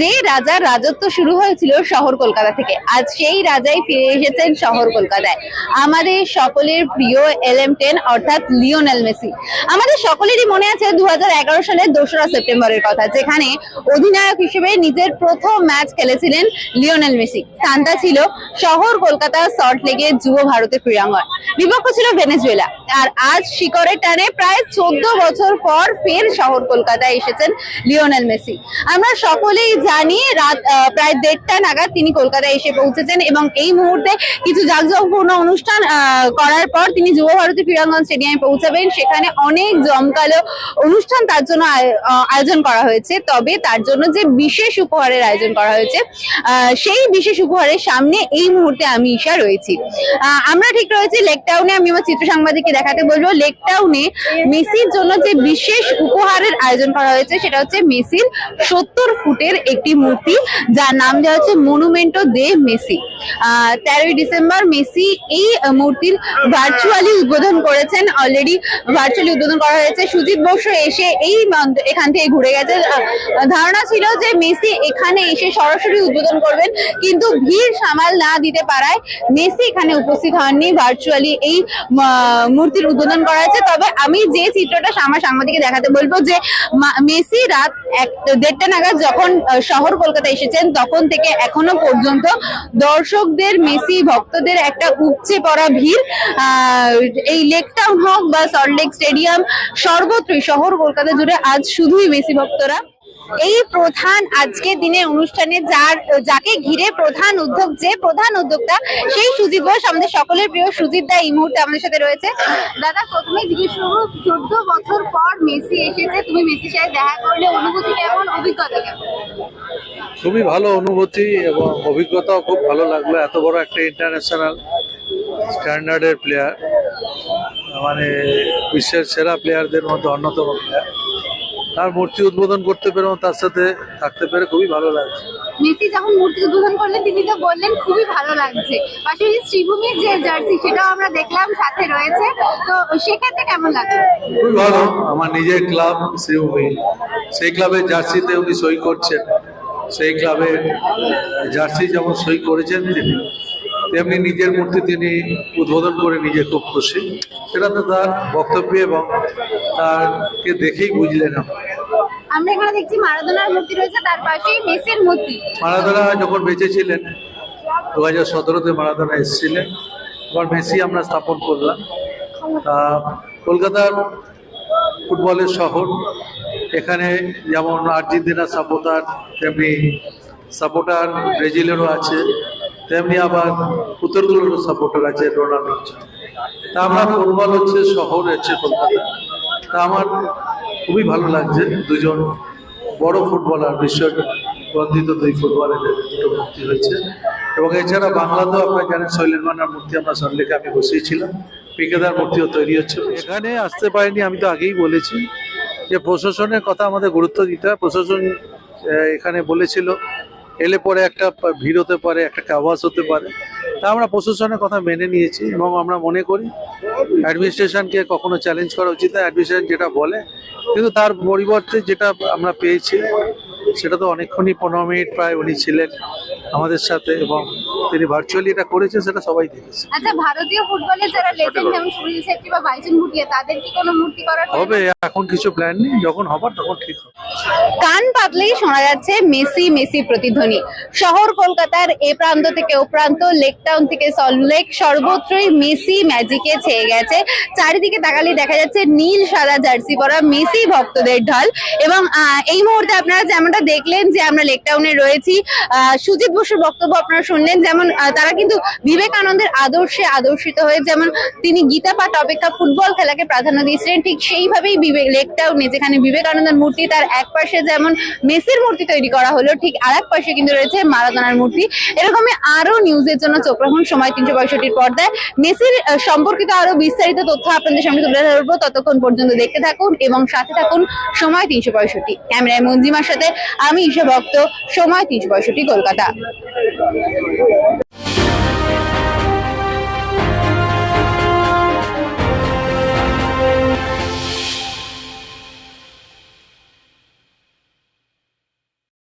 যে রাজার রাজত্ব শুরু হয়েছিল শহর কলকাতা থেকে, আজ সেই রাজাই ফিরে এসেছেন শহর কলকাতায়। আমাদের সকলের প্রিয় LM10 অর্থাৎ লিওনেল মেসি। আমাদের সকলেরই মনে আছে 2011 সালের 2রা সেপ্টেম্বরের কথা, যেখানে অধিনায়ক হিসেবে নিজের প্রথম ম্যাচ খেলেছিলেন লিওনেল মেসি। স্থানটা ছিল শহর কলকাতা সল্ট লেকের যুব ভারতের ক্রীড়াঙ্গন, বিপক্ষ ছিল ভেনেজুয়েলা। আর আজ শিকড়ের টানে প্রায় 14 বছর পর ফের শহর কলকাতায় এসেছেন লিওনেল মেসি। আমরা সকলেই জানি রাত প্রায় 1:30টা নাগাদ তিনি কলকাতায় এসে পৌঁছেছেন এবং এই মুহূর্তে কিছু জাঁকজমকপূর্ণ অনুষ্ঠান করার পর তিনি যুব ভারতী ক্রীড়াঙ্গন স্টেডিয়ামে পৌঁছাবেন। সেখানে অনেক জমকালো অনুষ্ঠান তার জন্য আয়োজন করা হয়েছে। তবে তার জন্য যে বিশেষ উপহারের আয়োজন করা হয়েছে, সেই বিশেষ উপহারের সামনে এই মুহূর্তে আমি ঈশা রয়েছি। আমরা ঠিক রয়েছি লেক টাউনে। আমি আমার চিত্র সাংবাদিককে দেখাতে বলবো লেক টাউনে মেসির জন্য যে বিশেষ উপহারের আয়োজন করা হয়েছে সেটা হচ্ছে মেসির 70 ফুটের একটি মূর্তি, যার নাম দেওয়া হচ্ছে মনুমেন্টো দে মেসি। 13ই ডিসেম্বর মেসি এই মূর্তির ভার্চুয়ালি উদ্বোধন করেছেন। অলরেডি ভার্চুয়ালি উদ্বোধন করা হয়েছে। সুজিত বসু এসে এখান থেকে ঘুরে গেছে। ধারণা ছিল যে মেসি এখানে এসে সরাসরি উদ্বোধন করবেন, কিন্তু ভিড় সামাল না দিতে পারায় মেসি এখানে উপস্থিত হননি। ভার্চুয়ালি এই মূর্তির উদ্বোধন করা হয়েছে। তবে আমি যে চিত্রটা আমার সাংবাদিককে দেখাতে বলবো যে মেসি রাত 1:30টা নাগাদ যখন শহর কলকাতা এসেছেন, তখন থেকে এখনো পর্যন্ত দর্শকদের, মেসি ভক্তদের একটা উপচে পড়া ভিড়। এই লেক টাউন হোক বা সল্ট লেক স্টেডিয়াম, সর্বত্রই শহর কলকাতা জুড়ে আজ শুধুই মেসি ভক্তরা। এই প্রধান আজকের দিনের অনুষ্ঠানে যাকে ঘিরে প্রধান উদ্যোক্তা সেই সুজিত ঘোষ, আমাদের সকলের প্রিয় সুজিত দা এই মুহূর্তে আমাদের সাথে রয়েছে। দাদা, প্রথমে জিজ্ঞেস করবো, 14 বছর পর মেসি এসেছে, তুমি মেসির সাথে দেখা করলে অনুভূতি কেমন, অভিজ্ঞতা কেমন? খুবই ভালো অনুভূতি এবং অভিজ্ঞতাও খুব ভালো লাগলো। এত বড় একটা ইন্টারন্যাশনাল স্ট্যান্ডার্ডের প্লেয়ার, মানে বিশ্বের সেরা প্লেয়ারদের মধ্যে অন্যতম প্লেয়ার, তার মূর্তি উদ্বোধন করতে পেরে তার সাথে থাকতে পেরে খুবই ভালো লাগছে। মেসি যখন মূর্তি উদ্বোধন করলেন তিনি তো বললেন খুবই ভালো লাগছে। পাশাপাশি শ্রীভূমির যে জার্সি সেটাও আমরা দেখলাম সাথে রয়েছে, তো সেক্ষেত্রে কেমন লাগলো? খুবই ভালো। আমার নিজের ক্লাব শ্রীভূমি, সেই ক্লাবের জার্সিতে উনি সই করছেন। সেই ক্লাবের জার্সি যেমন সই করেছেন তিনি, তেমনি নিজের মূর্তি তিনি উদ্বোধন করে নিজে খুব খুশি। সেটা তো তার বক্তব্য এবং তারকে দেখেই বুঝলেন। আমরা এখানে দেখছি মারাদোনার মূর্তি রয়েছে, তার পাশেই মেসির মূর্তি। মারাদোনা যখন বেঁচে ছিলেন 2017-তে মারাদোনা এসেছিলেন, এবার মেসি আমরা স্থাপন করলাম। কলকাতার ফুটবলের শহর, এখানে যেমন আর্জেন্টিনার সাপোর্টার, তেমনি সাপোর্টার ব্রাজিলেরও আছে, তেমনি আবার উত্তরগুলোরও সাপোর্টার আছে রোনাল্ডো। তা আমরা ফুটবল হচ্ছে শহর হচ্ছে কলকাতা। তা আমার খুবই ভালো লাগছে, দুজন বড় ফুটবলার, বিশ্বের বন্দিত 2 ফুটবলের দুটো মূর্তি হয়েছে। এবং এছাড়া বাংলাতেও আপনারা জানেন শৈলেন মান্নার মূর্তি আমরা সল্টলেকে আমি বসিয়েছিলাম, পিকেদার মূর্তিও তৈরি হচ্ছে। এখানে আসতে পারিনি, আমি তো আগেই বলেছি যে প্রশাসনের কথা আমাদের গুরুত্ব দিতে হয়। প্রশাসন এখানে বলেছিল এলে পরে একটা ভিড় হতে পারে, একটা কাভাস হতে পারে। তা আমরা প্রশাসনের কথা মেনে নিয়েছি এবং আমরা মনে করি অ্যাডমিনিস্ট্রেশনকে কখনো চ্যালেঞ্জ করা উচিত না। অ্যাডমিনিস্ট্রেশন যেটা বলে, কিন্তু তার পরিবর্তে যেটা আমরা পেয়েছি সেটা তো অনেকক্ষণই 15 মিনিট প্রায় উনি ছিলেন আমাদের সাথে এবং তিনি ভার্চুয়ালি এটা করেছেন, সেটা সবাই দেখেছে। আচ্ছা, ভারতীয় ফুটবলে যারা লেজেন্ড যেমন সুনীল ছেত্রী বা বাইচুং ভুটিয়া, তাদের কি কোনো মূর্তি করার হবে? এখন কিছু প্ল্যান নেই, যখন হবার তখন ঠিক হবে। কান পাতলেই শোনা যাচ্ছে মেসি মেসি প্রতিধ্বনি। শহর কলকাতার এ প্রান্ত থেকে ও প্রান্ত, লেক টাউন থেকে সল্ট লেক, সর্বত্রই মেসি ম্যাজিকে ছেয়ে গেছে। চারিদিকে তাকালে দেখা যাচ্ছে নীল সাদা জার্সি পরা মেসি ভক্তদের ঢল। এবং এই মুহূর্তে আপনারা যেমনটা দেখলেন যে আমরা লেক টাউনে রয়েছি, সুজিত বসুর বক্তব্য আপনারা শুনলেন। যেমন তারা কিন্তু বিবেকানন্দের আদর্শে আদর্শিত হয়ে, যেমন তিনি গীতা পাঠ অপেক্ষা ফুটবল খেলাকে প্রাধান্য দিয়েছিলেন, ঠিক সেইভাবেই লেক টাউনে যেখানে বিবেকানন্দের মূর্তি, তার এক পাশে যেমন মেসির মূর্তি তৈরি করা হলো, ঠিক আর এক পাশে কিন্তু রয়েছে মারাদোনার মূর্তি। এরকমই আরো নিউজের জন্য চোখ রাখুন সময় 365 পর্দায়। মেসির সম্পর্কিত আরো বিস্তারিত তথ্য আপনাদের সামনে তুলে ধরবো। ততক্ষণ পর্যন্ত দেখতে থাকুন এবং সাথে থাকুন সময় 365। ক্যামেরায় মঞ্জিমার সাথে আমি ঈশা ভক্ত, সময় 365 কলকাতা।